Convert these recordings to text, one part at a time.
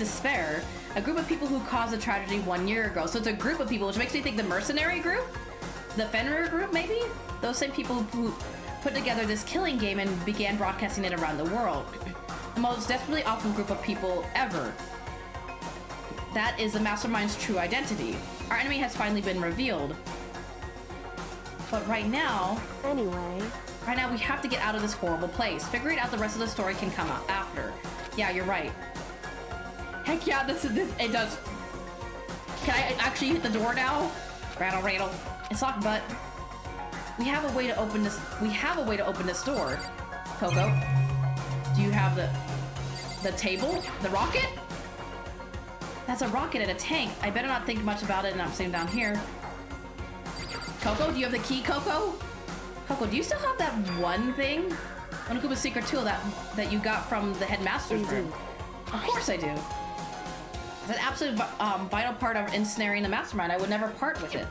despair. A group of people who caused a tragedy 1 year ago. So it's a group of people, which makes me think the mercenary group? The Fenrir group, maybe? Those same people who put together this killing game and began broadcasting it around the world. The most desperately awful group of people ever. That is the mastermind's true identity. Our enemy has finally been revealed. But right now... Right now, we have to get out of this horrible place. Figuring out the rest of the story can come out after. Yeah, you're right. Heck yeah, this it does. Can I actually hit the door now? Rattle. It's locked, but we have a way to open this. We have a way to open this door. Coco, do you have the table? The rocket? That's a rocket and a tank. I better not think much about it, and I'm sitting down here. Coco, do you have the key, Coco? Coco, do you still have that one thing? Onokuma's secret tool that you got from the headmaster's room. Of course I do. It's an absolute vital part of ensnaring the mastermind. I would never part with it.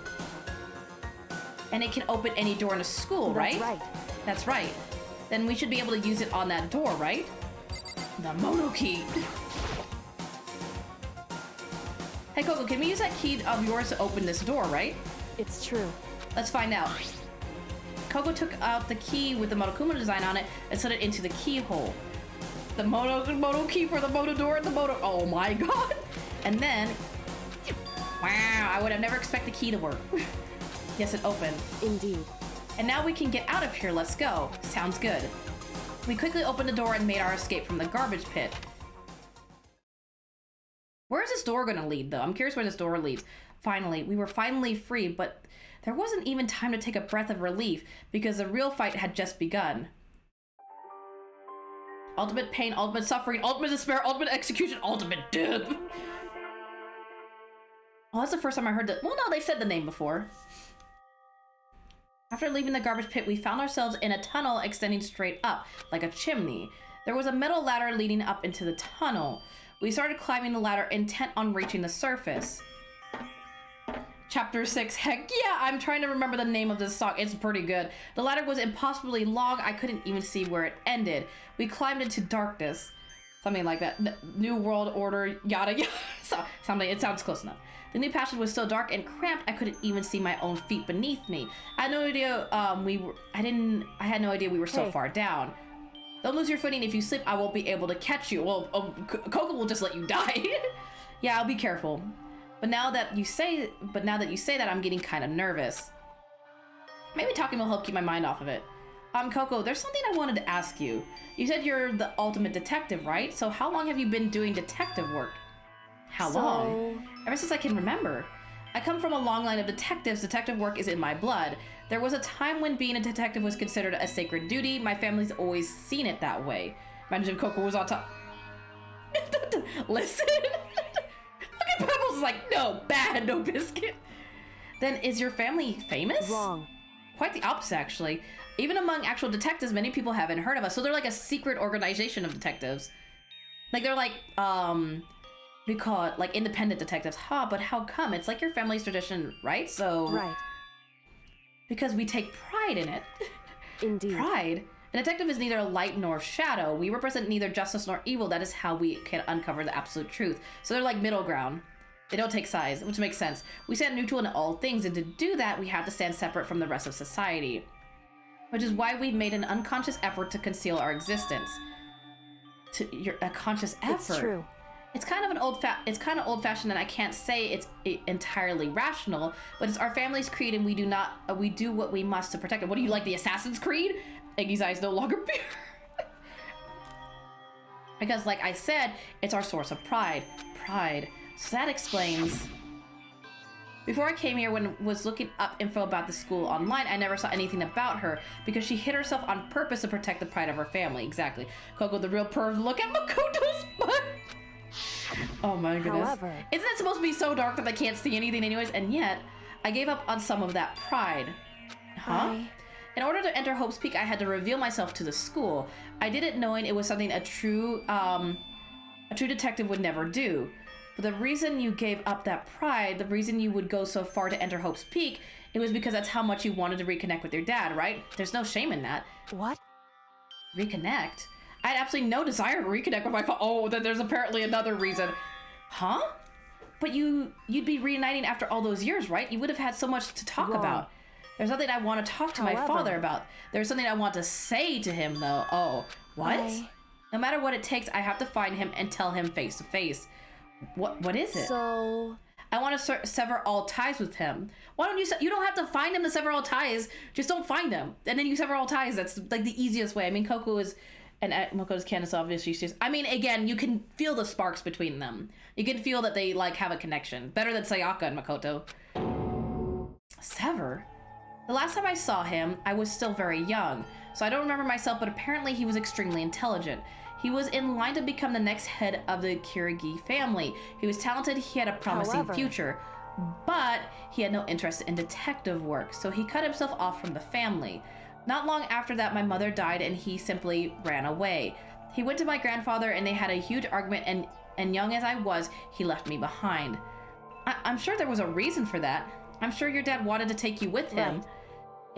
And it can open any door in a school, right? That's right. That's right. Then we should be able to use it on that door, right? The mono key. Hey Coco, can we use that key of yours to open this door, right? It's true. Let's find out. Coco took out the key with the Monokuma design on it and set it into the keyhole. The mono key for the mono door and the mono... Oh my god! And then... Wow, I would have never expected the key to work. Yes, it opened. Indeed. And now we can get out of here. Let's go. Sounds good. We quickly opened the door and made our escape from the garbage pit. Where is this door going to lead, though? I'm curious where this door leads. Finally, we were finally free, but there wasn't even time to take a breath of relief because the real fight had just begun. Ultimate pain, ultimate suffering, ultimate despair, ultimate execution, ultimate death. Well, that's the first time I heard that. Well, no, they said the name before. After leaving the garbage pit, we found ourselves in a tunnel extending straight up, like a chimney. There was a metal ladder leading up into the tunnel. We started climbing the ladder, intent on reaching the surface. Chapter 6, heck yeah, I'm trying to remember the name of this song. It's pretty good. The ladder was impossibly long. I couldn't even see where it ended. We climbed into darkness. Something like that. New World Order, yada yada. Something, it sounds close enough. The new passage was so dark and cramped, I couldn't even see my own feet beneath me. I had no idea I had no idea we were so far down. Don't lose your footing. If you slip, I won't be able to catch you. Well, Coco will just let you die. Yeah, I'll be careful. But now that you say that, I'm getting kind of nervous. Maybe talking will help keep my mind off of it. Coco, there's something I wanted to ask you. You said you're the ultimate detective, right? So how long have you been doing detective work? How long? Ever since I can remember. I come from a long line of detectives. Detective work is in my blood. There was a time when being a detective was considered a sacred duty. My family's always seen it that way. Imagine if Coco was on top. Listen. Look at Pebbles is like, no, bad, no biscuit. Then is your family famous? Wrong. Quite the opposite, actually. Even among actual detectives, many people haven't heard of us. So they're like a secret organization of detectives. Like they're like, we call it like independent detectives. But how come? It's like your family's tradition, right? So right. Because we take pride in it. Indeed. Pride. A detective is neither light nor shadow. We represent neither justice nor evil. That is how we can uncover the absolute truth. So they're like middle ground. They don't take sides, which makes sense. We stand neutral in all things, and to do that, we have to stand separate from the rest of society. Which is why we've made an unconscious effort to conceal our existence. A conscious effort. It's true. It's kind of old-fashioned, and I can't say it's entirely rational, but it's our family's creed, and we do what we must to protect it. What do you like, the Assassin's Creed? Iggy's eyes no longer peer. Because, like I said, it's our source of pride. Pride. So that explains. Before I came here, when I was looking up info about the school online, I never saw anything about her because she hid herself on purpose to protect the pride of her family. Exactly. Coco, the real perv. Look at Makoto's butt. Oh my goodness. However, isn't it supposed to be so dark that they can't see anything anyways? And yet, I gave up on some of that pride. Huh? In order to enter Hope's Peak, I had to reveal myself to the school. I did it knowing it was something a true detective would never do. But the reason you gave up that pride, the reason you would go so far to enter Hope's Peak, it was because that's how much you wanted to reconnect with your dad, right? There's no shame in that. What? Reconnect? I had absolutely no desire to reconnect with my father. Oh, then there's apparently another reason. Huh? But you'd be reuniting after all those years, right? You would have had so much to talk about. There's nothing I want to talk to my father about. There's something I want to say to him, though. Oh, what? No matter what it takes, I have to find him and tell him face to face. What is it? So... I want to sever all ties with him. Why don't you don't have to find him to sever all ties. Just don't find them. And then you sever all ties. That's like the easiest way. I mean, Coco is... And Makoto's Candace, obviously, she's... I mean, again, you can feel the sparks between them. You can feel that they, like, have a connection. Better than Sayaka and Makoto. Sever? The last time I saw him, I was still very young. So I don't remember myself, but apparently he was extremely intelligent. He was in line to become the next head of the Kirigi family. He was talented, he had a promising future. But he had no interest in detective work, so he cut himself off from the family. Not long after that, my mother died and he simply ran away. He went to my grandfather and they had a huge argument, and young as I was, he left me behind. I'm sure there was a reason for that. I'm sure your dad wanted to take you with him. Right.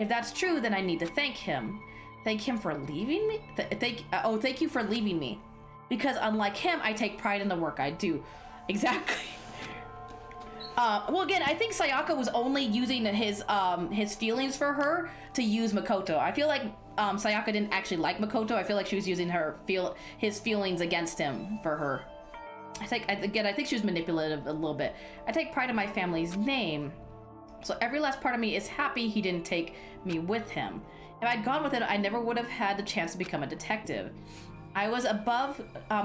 If that's true, then I need to thank him. Thank him for leaving me? Thank you for leaving me. Because unlike him, I take pride in the work I do. Exactly. Well, again, I think Sayaka was only using his feelings for her to use Makoto. I feel like Sayaka didn't actually like Makoto. I feel like she was using his feelings against him for her. I think she was manipulative a little bit. I take pride in my family's name. So every last part of me is happy he didn't take me with him. If I'd gone with it, I never would have had the chance to become a detective. I was above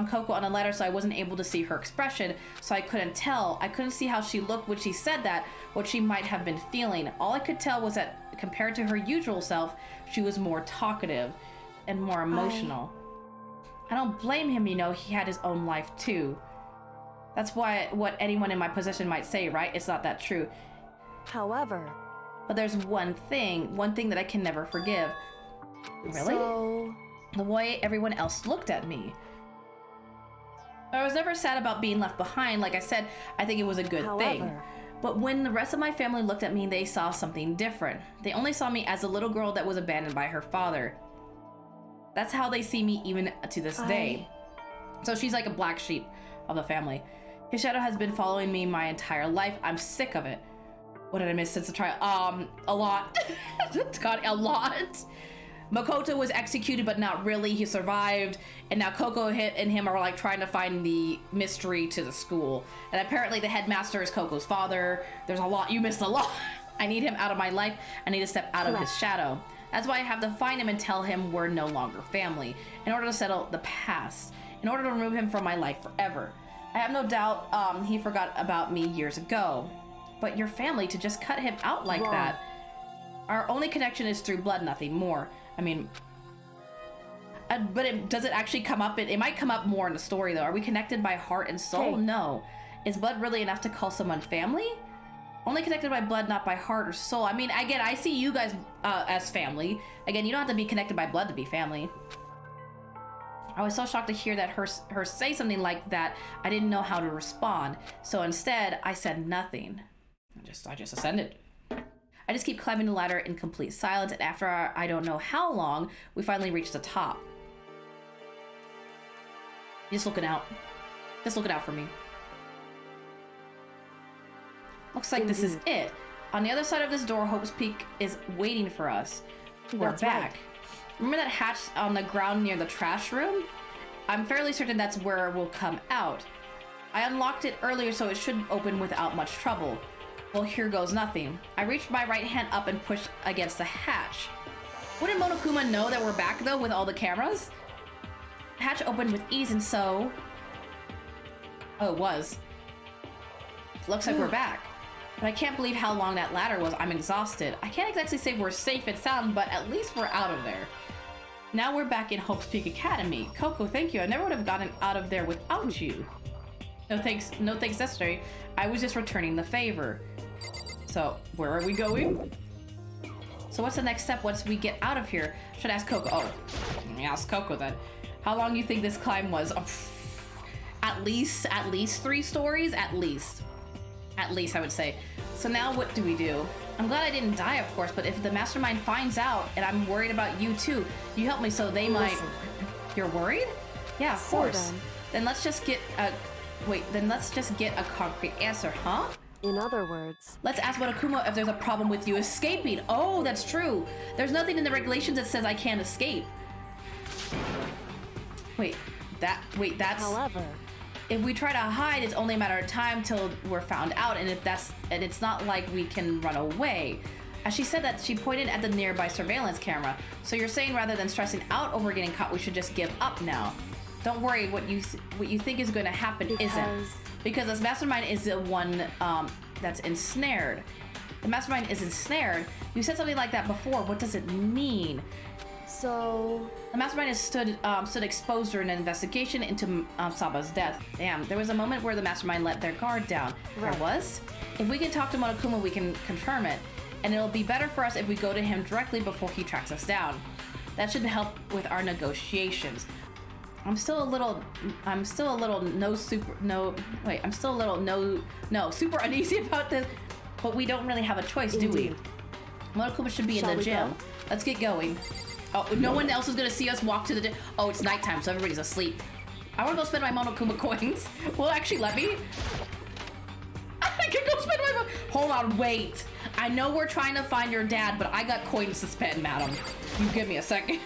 Coco on a ladder, so I wasn't able to see her expression, so I couldn't tell. I couldn't see how she looked when she said that, what she might have been feeling. All I could tell was that, compared to her usual self, she was more talkative and more emotional. I don't blame him, you know, he had his own life too. That's what anyone in my position might say, right? It's not that true. However... But there's one thing that I can never forgive. Really? So... The way everyone else looked at me. I was never sad about being left behind. Like I said, I think it was a good thing. But when the rest of my family looked at me, they saw something different. They only saw me as a little girl that was abandoned by her father. That's how they see me even to this day. So she's like a black sheep of the family. His shadow has been following me my entire life. I'm sick of it. What did I miss since the trial? A lot. God, a lot. Makoto was executed, but not really. He survived, and now Coco and him are like trying to find the mystery to the school. And apparently the headmaster is Coco's father. There's a lot. You missed a lot. I need him out of my life. I need to step out of his shadow. That's why I have to find him and tell him we're no longer family, in order to settle the past, in order to remove him from my life forever. I have no doubt he forgot about me years ago. But your family, to just cut him out like that. Our only connection is through blood, nothing more. I mean, but does it actually come up? It might come up more in the story, though. Are we connected by heart and soul? Hey. No. Is blood really enough to call someone family? Only connected by blood, not by heart or soul. I mean, again, I see you guys as family. Again, you don't have to be connected by blood to be family. I was so shocked to hear that her say something like that. I didn't know how to respond. So instead, I said nothing. I just ascended. I just keep climbing the ladder in complete silence, and after I don't know how long, we finally reach the top. Just looking out. Just looking out for me. Looks like this is it. On the other side of this door, Hope's Peak is waiting for us. We're back. Right. Remember that hatch on the ground near the trash room? I'm fairly certain that's where we'll come out. I unlocked it earlier, so it should open without much trouble. Well, here goes nothing. I reached my right hand up and pushed against the hatch. Wouldn't Monokuma know that we're back, though, with all the cameras? The hatch opened with ease, and so... Oh, it was. Looks like we're back. But I can't believe how long that ladder was. I'm exhausted. I can't exactly say we're safe and sound, but at least we're out of there. Now we're back in Hope's Peak Academy. Coco, thank you. I never would have gotten out of there without you. No thanks necessary. I was just returning the favor. So, where are we going? So what's the next step once we get out of here? Should ask Coco. Oh, let me ask Coco then. How long do you think this climb was? Oh, at least 3 stories? At least, I would say. So now what do we do? I'm glad I didn't die, of course, but if the mastermind finds out, and I'm worried about you too, you help me so they might... You're worried? Yeah, of course. Then let's just get Wait, then let's just get a concrete answer, huh? In other words, Let's ask Monokuma if there's a problem with you escaping. Oh, that's true. There's nothing in the regulations that says I can't escape. Wait, that's... however, If we try to hide, it's only a matter of time till we're found out, and it's not like we can run away. As she said that, she pointed at the nearby surveillance camera. So you're saying rather than stressing out over getting caught, we should just give up now. Don't worry, what you think is going to happen isn't. Because this mastermind is the one that's ensnared. The mastermind is ensnared. You said something like that before. What does it mean? so... The mastermind is stood exposed during an investigation into Saba's death. Damn, there was a moment where the mastermind let their guard down. Right. There was? If we can talk to Monokuma, we can confirm it. And it'll be better for us if we go to him directly before he tracks us down. That should help with our negotiations. I'm still a little super uneasy about this, but we don't really have a choice, do we? Indeed. Monokuma should be in Shall the we gym. go? Let's get going. Oh, no one else is gonna see us walk to the gym. Oh, it's nighttime, so everybody's asleep. I wanna go spend my Monokuma coins. Will it actually let me? I can go spend my Hold on, wait. I know we're trying to find your dad, but I got coins to spend, madam. You give me a second.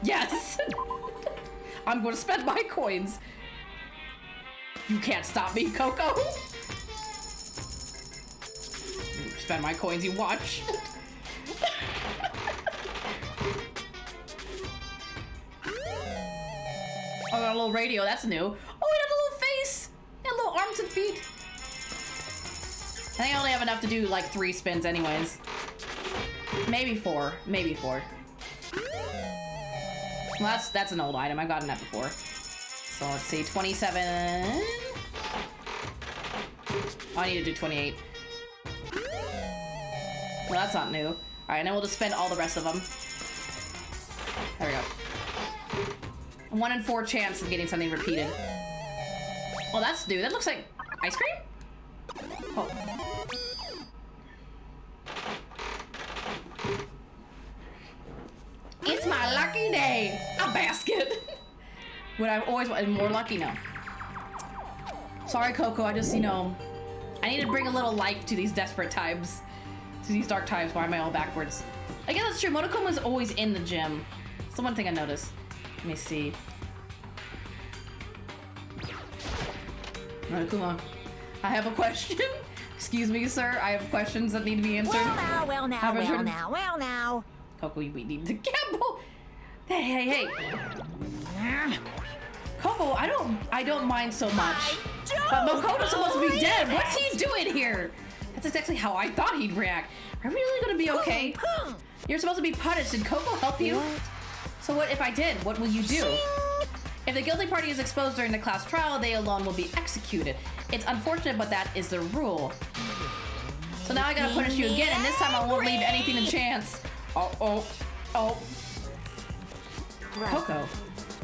Yes! I'm gonna spend my coins. You can't stop me, Coco. Spend my coins, you watch. Oh, got a little radio, that's new. Oh, it had a little face. It had little arms and feet. I think I only have enough to do like 3 spins anyways. Maybe 4, maybe 4. Well, that's an old item. I've gotten that before. So let's see, 27. Oh, I need to do 28. Well, that's not new. All right, and then we'll just spend all the rest of them. There we go. 1 in 4 chance of getting something repeated. Well, that's new. That looks like ice cream? Oh. It's my lucky day. A basket. Would I always want more lucky? No. Sorry, Coco. I just, I need to bring a little life to these desperate times. To these dark times. Why am I all backwards? I guess that's true. Monokuma's always in the gym. That's the one thing I noticed. Let me see. Monokuma, I have a question. Excuse me, sir. I have questions that need to be answered. Well now. Coco, we need to gamble. Hey. Coco, I don't mind so much. But Makoto's supposed to be dead. What's he doing here? That's exactly how I thought he'd react. Are we really gonna be okay? You're supposed to be punished. Did Coco help you? What? So what if I did? What will you do? If the guilty party is exposed during the class trial, they alone will be executed. It's unfortunate, but that is the rule. So now I gotta punish you again, and this time I won't leave anything to chance. Oh. Right. Coco,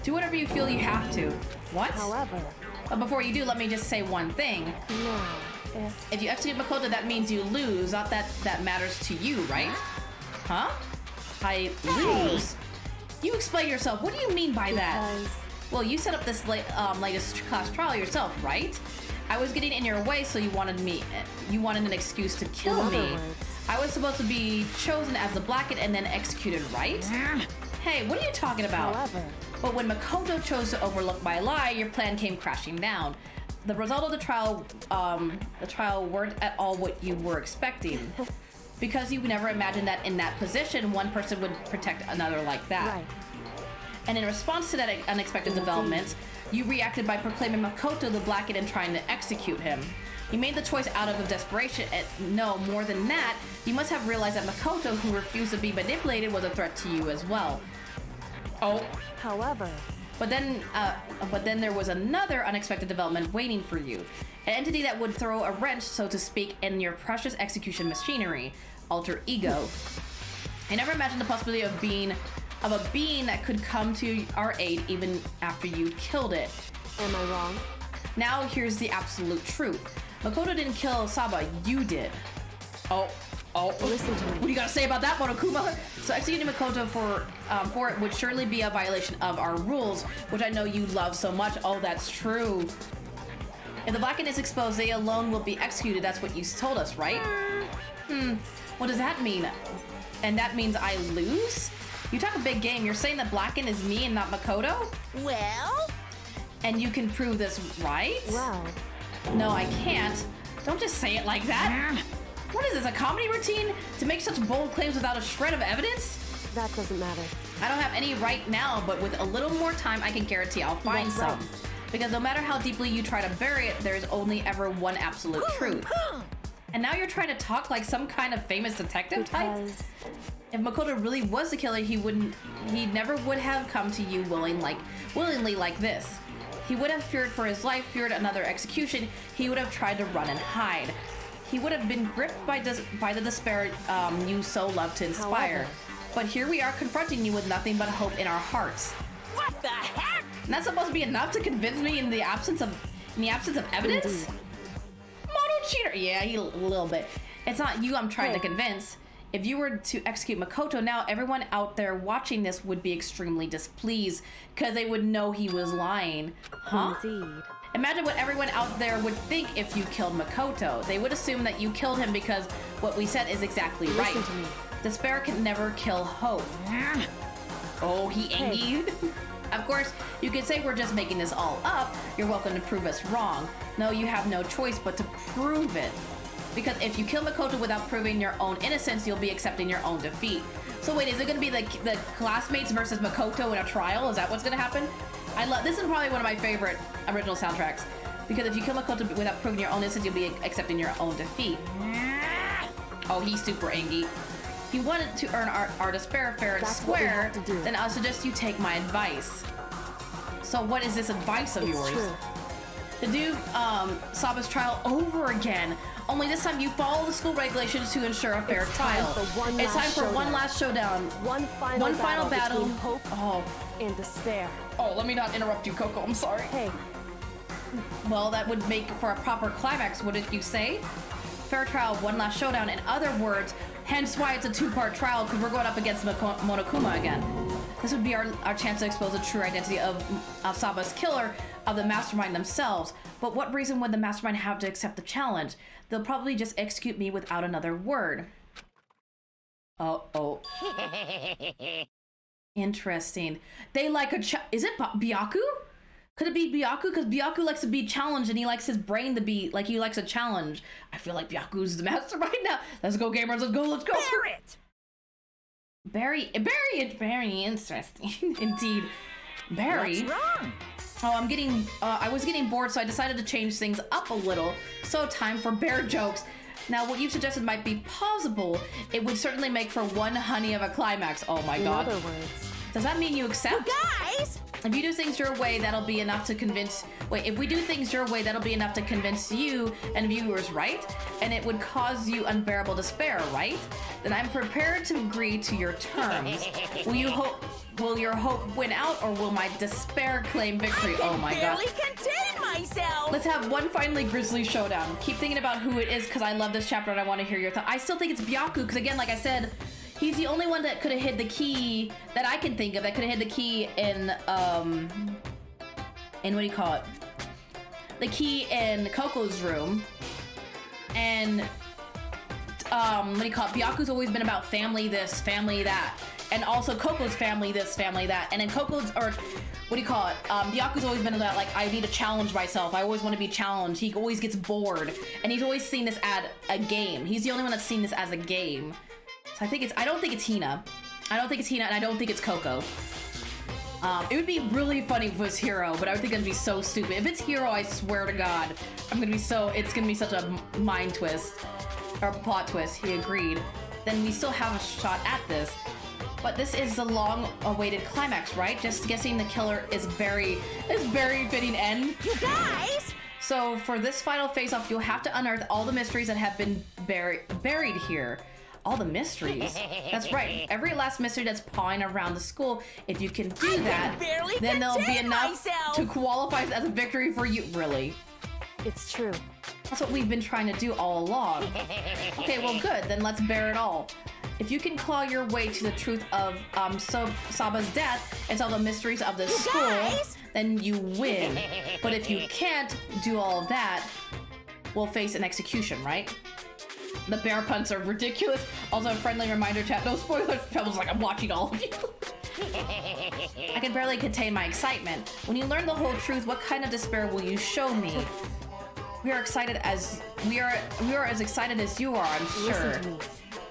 do whatever you feel you have to. What? However, But before you do, let me just say one thing. now, If you execute Makoto, that means you lose. Not that that matters to you, right? Huh? I lose? You explain yourself. What do you mean by that? because... Well, you set up this latest class trial yourself, right? I was getting in your way, so you wanted an excuse to kill In other me. words. I was supposed to be chosen as the blackhead and then executed, right? Hey, what are you talking about? However, But when Makoto chose to overlook my lie, your plan came crashing down. The result of the trial weren't at all what you were expecting. Because you never imagined that in that position, one person would protect another like that. right. And in response to that unexpected development, you reacted by proclaiming Makoto the blackhead and trying to execute him. You made the choice out of desperation, and no, more than that, you must have realized that Makoto, who refused to be manipulated, was a threat to you as well. Oh. However, But then there was another unexpected development waiting for you. An entity that would throw a wrench, so to speak, in your precious execution machinery, alter ego. I never imagined the possibility of a being that could come to our aid even after you killed it. am I wrong? Now here's the absolute truth. Makoto didn't kill Saba, you did. Oh, Oh, Listen to me. what do you gotta say about that, Monokuma? So executing Makoto for it would surely be a violation of our rules, which I know you love so much. Oh, that's true. If the Blacken is exposed, they alone will be executed. That's what you told us, right? What does that mean? And that means I lose? You talk a big game. You're saying that Blacken is me and not Makoto? Well? And you can prove this, right? Well, No, I can't. Don't just say it like that. What is this, a comedy routine? To make such bold claims without a shred of evidence? that doesn't matter. I don't have any right now, but with a little more time, I can guarantee I'll find That's some. right. Because no matter how deeply you try to bury it, there's only ever one absolute truth. And now you're trying to talk like some kind of famous detective type? Because If Makoto really was the killer, he never would have come to you willingly like this. He would have feared for his life, feared another execution. He would have tried to run and hide. He would have been gripped by the despair you so love to inspire. However. But here we are confronting you with nothing but hope in our hearts. What the heck? And that's supposed to be enough to convince me in the absence of evidence? Indeed. Mono cheater. Yeah, a little bit. It's not you I'm trying to Hey. convince. If you were to execute Makoto now, everyone out there watching this would be extremely displeased because they would know he was lying. Huh? indeed. Imagine what everyone out there would think if you killed Makoto. They would assume that you killed him because what we said is exactly right. Listen to me. Despair can never kill hope. Oh, he Hey. angered? Of course, you could say we're just making this all up. You're welcome to prove us wrong. No, you have no choice but to prove it. Because if you kill Makoto without proving your own innocence, you'll be accepting your own defeat. So wait, is it gonna be the classmates versus Makoto in a trial? Is that what's gonna happen? This is probably one of my favorite original soundtracks. Because if you kill Makoto without proving your own innocence, you'll be accepting your own defeat. Oh, he's super angry. If you wanted to earn our despair fair and That's what we square, have to do. then I'll suggest you take my advice. So what is this advice of It's yours? true. To do Saba's trial over again. Only this time you follow the school regulations to ensure a fair It's time trial. for one It's time last for one showdown. last showdown. One final battle. between hope Oh, and despair. let me not interrupt you, Coco. I'm sorry. Hey, Well, that would make for a proper climax, wouldn't you say? Fair trial, one last showdown. In other words, hence why it's a two-part trial, because we're going up against Monokuma again. This would be our chance to expose the true identity of Saba's killer, of the mastermind themselves. But what reason would the mastermind have to accept the challenge? They'll probably just execute me without another word. Oh. Interesting. They like is it Byaku? Could it be Byaku? Because Byaku likes to be challenged and he likes his brain to be, like, he likes a challenge. I feel like Byaku's the mastermind now. Let's go, gamers. Let's go. Barrett! Very interesting. Indeed. Barry. What's wrong? Oh, I was getting bored, so I decided to change things up a little. So time for bear jokes. Now, what you've suggested might be plausible. It would certainly make for one honey of a climax. Oh my in god. other words, Does that mean you accept? Guys! If you do things your way, that'll be enough to convince... Wait, if we do things your way, that'll be enough to convince you and viewers, right? And it would cause you unbearable despair, right? Then I'm prepared to agree to your terms. Will your hope win out, or will my despair claim victory? Oh my god. Barely contain myself! Let's have one finally grisly showdown. Keep thinking about who it is, because I love this chapter and I want to hear your thoughts. I still think it's Byaku, because again, like I said, he's the only one that could have hid the key that I can think of that could have hid the key in what do you call it? The key in Coco's room. And what do you call it? Byaku's always been about family this, family that. And also Coco's family this, family that. And then Coco's, or what do you call it? Byaku's always been about, like, I need to challenge myself. I always want to be challenged. He always gets bored. And he's always seen this as a game. He's the only one that's seen this as a game. So I don't think it's Hina. I don't think it's Hina, and I don't think it's Coco. It would be really funny if it was Hiro, but I would think it'd be so stupid. If it's Hiro, I swear to God, it's gonna be such a mind twist. Or plot twist, he agreed. Then we still have a shot at this. But this is the long-awaited climax, right? Just guessing the killer is very fitting end. You guys! So for this final face-off, you'll have to unearth all the mysteries that have been buried here. All the mysteries. That's right. Every last mystery that's pawing around the school. If you can do that, barely then there'll be contain enough myself. to qualify as a victory for you. Really? it's true. That's what we've been trying to do all along. Okay, well good, then let's bear it all. If you can claw your way to the truth of Saba's death and solve the mysteries of this school, then you win. But if you can't do all of that, we'll face an execution, right? The bear puns are ridiculous. Also, a friendly reminder, chat, no spoilers. Trevor's like, I'm watching all of you. I can barely contain my excitement. When you learn the whole truth, what kind of despair will you show me? We are excited as we are as excited as you are, I'm sure. Listen to me.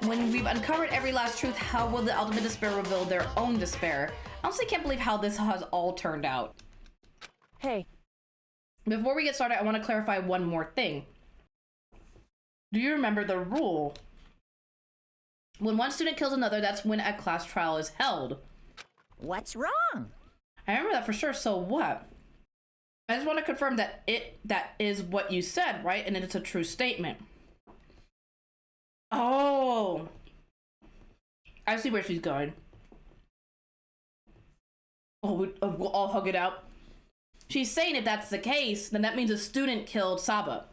When we've uncovered every last truth, how will the ultimate despair reveal their own despair? I honestly can't believe how this has all turned out. Hey. Before we get started, I want to clarify one more thing. Do you remember the rule? When one student kills another, that's when a class trial is held. What's wrong? I remember that for sure, so what? I just want to confirm that that is what you said, right? And it's a true statement. Oh. I see where she's going. Oh, we'll all hug it out. She's saying if that's the case, then that means a student killed Saba.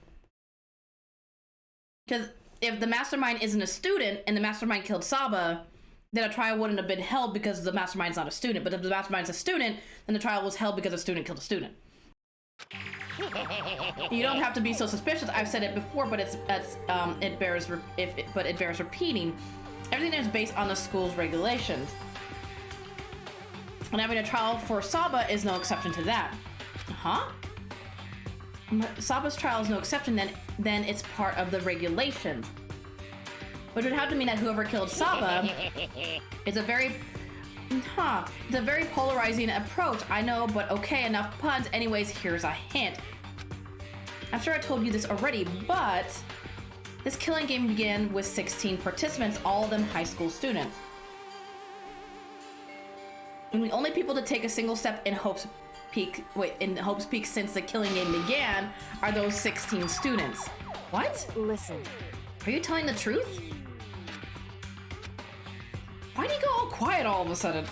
Because if the mastermind isn't a student and the mastermind killed Saba, then a trial wouldn't have been held because the mastermind's not a student. But if the mastermind's a student, then the trial was held because a student killed a student. You don't have to be so suspicious. I've said it before, but it bears repeating. Everything is based on the school's regulations, and having a trial for Saba is no exception to that. Huh? Saba's trial is no exception. Then it's part of the regulations, which would have to mean that whoever killed Saba is a very it's a very polarizing approach. I know, but okay, enough puns. Anyways, here's a hint. I'm sure I told you this already, but this killing game began with 16 participants, all of them high school students. And the only people to take a single step in Hope's Peak since the killing game began are those 16 students. What? Listen. Are you telling the truth? Why'd he go all quiet all of a sudden?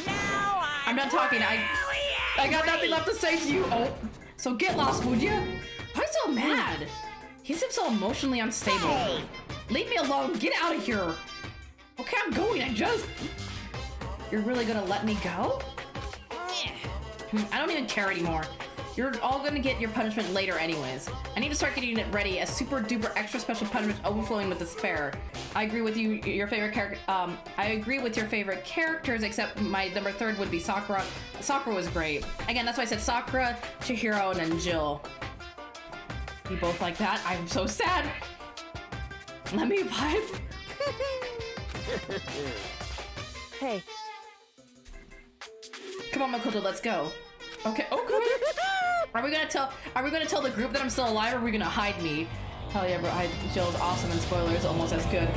Now I'm done talking. I got nothing left to say to you. Oh, so get lost, would ya? Why so mad? He seems so emotionally unstable. Hey. Leave me alone. Get out of here. Okay, I'm going. You're really gonna let me go? I don't even care anymore. You're all gonna get your punishment later anyways. I need to start getting it ready. A super duper extra special punishment overflowing with despair. I agree with you, your favorite character. I agree with your favorite characters, except my number 3 would be Sakura. Sakura was great. Again, that's why I said Sakura, Chihiro, and then Jill. You both like that? I'm so sad. Let me vibe. Hey. Come on, Makoto, let's go. Okay. Oh, good. Are we gonna tell the group that I'm still alive, or are we gonna hide me? Hell yeah, bro. Jill's awesome, and spoilers almost as good.